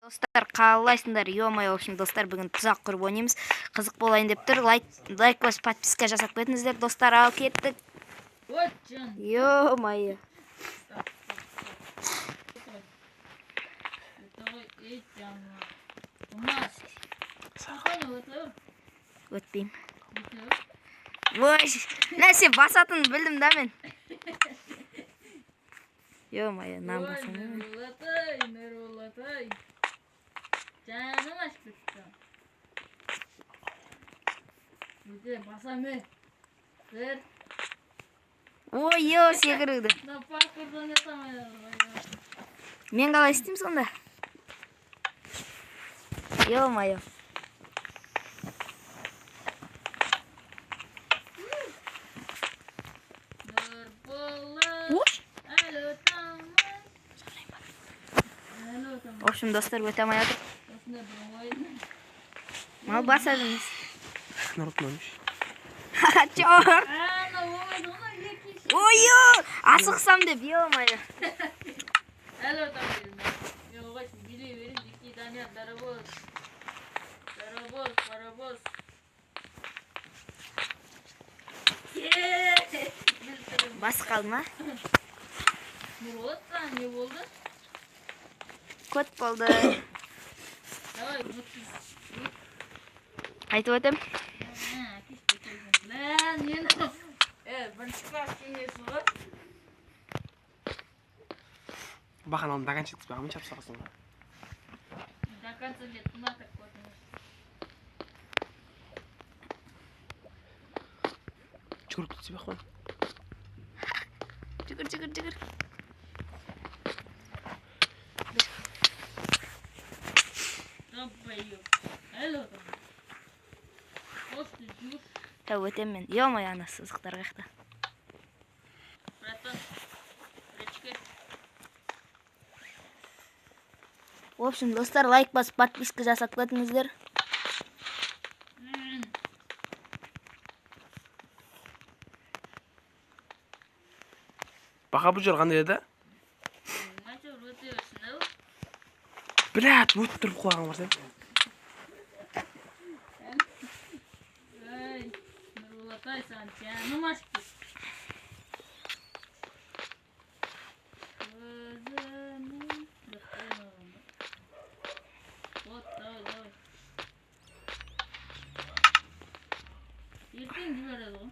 Достар, қалайсыңдар? Ё-моё, в общем, достар, бүгін тұзақ құрып ойнаймыз. Қызық болайын деп тұр. Лайк басып подписка жасап кетіңіздер, достар. Ал кеттік. Ё-моё. Өтпеймін. Ой, нәрсе басатын білдім да мен. Ё-моё, нам басамын. Canım aşk bitti. Güzel basamı. Kır. Ой, ё, секірді. Da parkurdan yatamıyorum. Мен қалай істеймін сонда? Ё-моё. В общем, достар, өте алмай жатыр. Мал басадыңыз. Нұртманыш. Чор. Ой-ё, асықсам деп, ё-моё. Hello tamam. Ya bak biri verin iki tane darabos. Darabos, parabos. Басы қалды ма? Ne oldu? Ne oldu? Кот болды. Давай, мутки. Айтып өтем. Lan yine. Бірінші класс кеңесі ғой. Бақан алым даган жеткізбей амын чап сағасың ба? До конца лет туда так вот. Жүгіріп кетсе бақ қой. Жүгір. Топаю. Hello tamam. Просто жүр. Өтем мен. Ё-моё, ана сызықтар қаяқта. Братан. Речка. В общем, достар, лайк басып подписка жасап кетіңіздер. Бақа бұл жер қандай еді? Начал өте өсін ау. Блядь, өтіп тұрып құлағың бар сен. Ай, Нұрболатай сан жаным ашты. Вот, давай. Ертең жібереді ғой.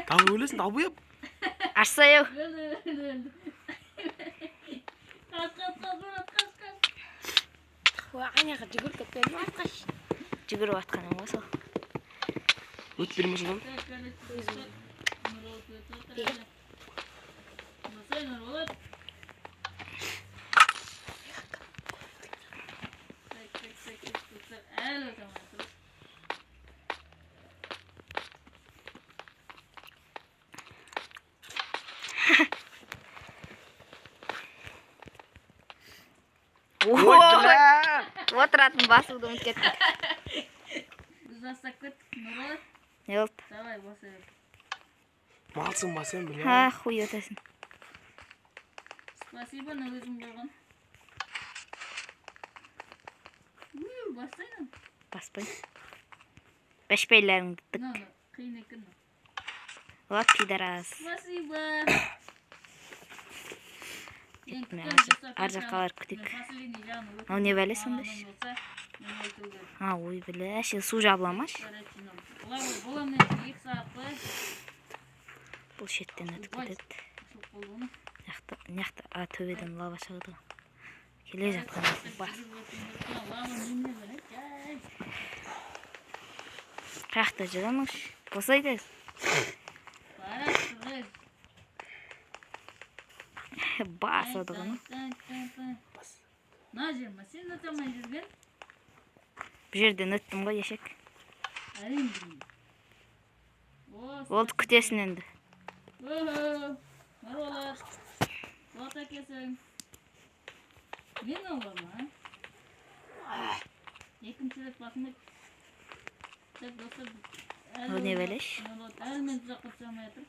Тағы өлесің, тағы еп. Ашса еу. Өлді. Қас. Аяғы жүгір кетпен атқаш. Жүгіріп атқаным ғой сол. Өтіп бермей содан. Отыратын басуды ұмыт кеттік. Біз бастап кеттік, Нұрболат. Не болды? Давай, баса бер. Малсың ба сен, бля. Ха, хуй өтесің. Спасибо, на өзім болған. Бастайын. Баспай. Бәшпейлеріңді тік. Қиын екен. Вот пидорас. Спасибо. Ар жаққалар күтек. Ал не бәле сонда? Ой, бля, әші су жабыламаш. Бұл шеттен өтіп кетеді. Неқті төбеден лава шығыды. Келе жатқан бас. Қаяқта жүреміңш? Босайды. Бас одығыны. На жерма, сен өтемай жүрген? Бұл жерден өттім ғой, ешек. Әриін білмейм. Олды күтесін енді. Нұрболат. Болат әкесің. Мен олама. Екінші рет басымды. Ол не бәлеш? Әлі мен тұзақ құтсамай атыр.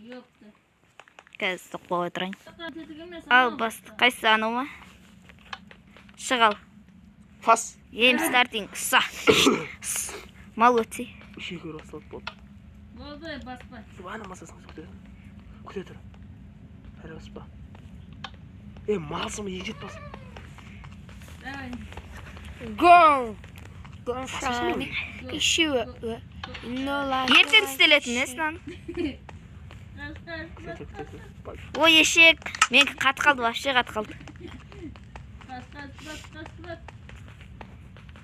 Yo'qdi. Қазір тоқтап отырайын. Тетік емес. Ал басты. Қайсысы анау ма? Шығал. Фас. Game starting. Са. Мал өтсе. Үші көрі басталып болды. Болды, баспа. Ана масасын күте. Күте тұр. Әрі баспа. Малсымы егжет бас. Давай. Go! Go shiny. Issue. No life. Ертең істелетін несін? Қаш. Ой, ешек. Мен қат қалды, вообще қат қалды. Қаш,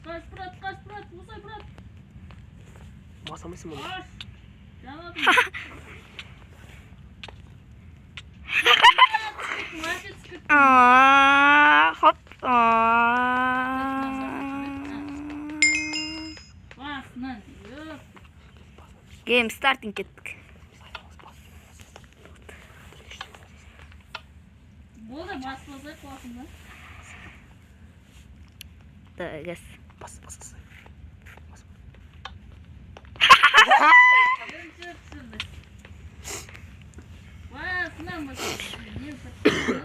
Мұсай, брат. Масамайсың мұны. Қаш. Жамадым. Мәрте түскіп. Хоп. Басынан. Yo'q. Game starting кеттік. Болды, баспасай қуасында. Дағыз. Бас. Бірінші түсірді. Басынан баспасай. Мен сәттім.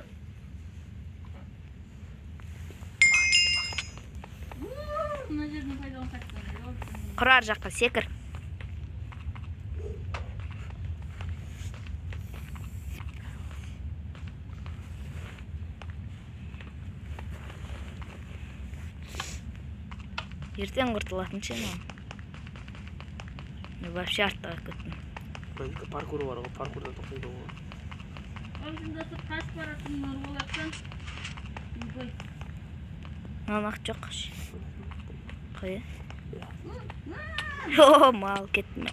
Мына жерден пайдалан сақтан. Құрар жаққа секір. Ертең құртылатын ше мен. Вообще артқа кеттім. Менікі паркуры бар ғой, паркурдан тоқтайды ғой. Алдыңдасы қаш баратын нұр болатсан. Үйбай. Мамақ жоқ. Қойы. О, мал кеттім.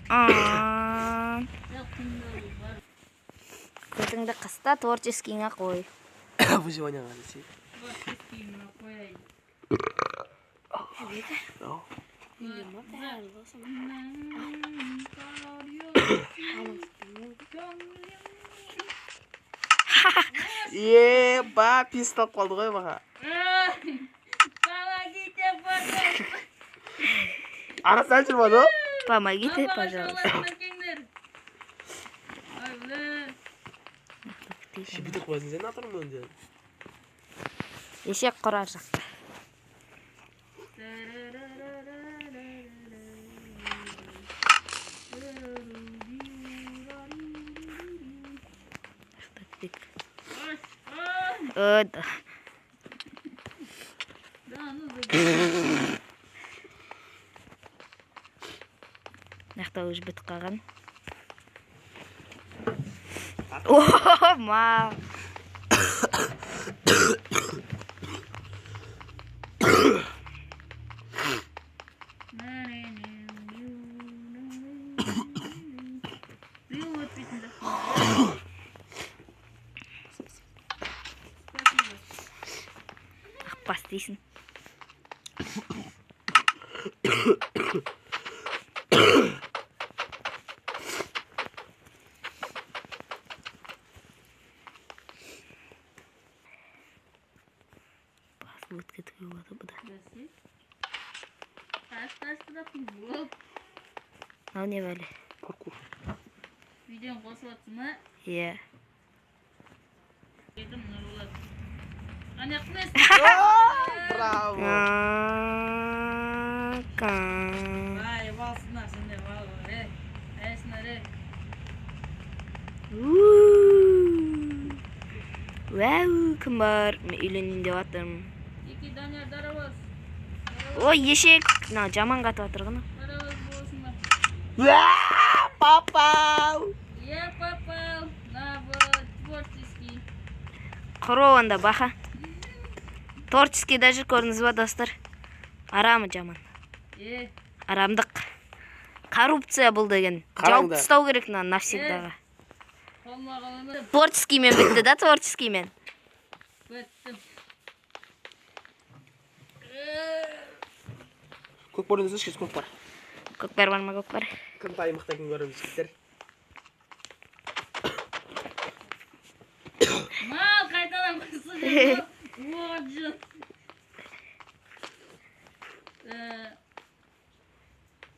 Көтіңді қыста творческийіңе қой. Выживанияға десе. Ба, пистолып қалды ғой баға. Арасынан жүрмады ғой? Помогите, пожалуйста. Шибітік қойсын сен атырым önce. Ешек құрар жақта. Ödü. Нақта өз бітіп қалған. О, мал. Ақбас дейсің. Басылып кетіп болады бұда. Мынау не бәле? Паркур. Видеоң қосылатсы ма? Иә. Едім нұр болады. Ана қымес. Браво. Ай, балсынар сенде балы. Әсінар. Вау, кім бар? Мен үйленейін деп атырмын. Екі Данияр дарабас. Ой, ешек. Жаман қатып атырғаны. Дарабас болсынар. Попал. Я попал на творческий. Құру онда баха. Творческий даже көріңіз ба, достар? Арамы жаман. Арамдық. Коррупция бұл деген. Жауып тастау керек навсегдаға. Творческий мен бітті да, творческий мен. Біттім. Көкбар өндесіз кез көкбар. Көкбар бар ма, көкбар? Кім тайы мықтайын көріміз кеттер. Мал қайталан қысып. Оджы.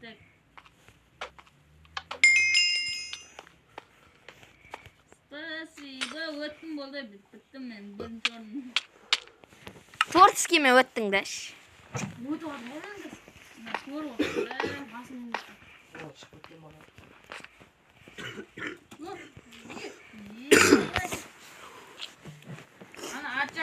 Так. Спасибо. Өттім болды. Біттім мен. Бірінші орын. Творческиймен өттіңдер. Өтіп алды ма? Көріп отыр. Басын О, шығып кеткен бала.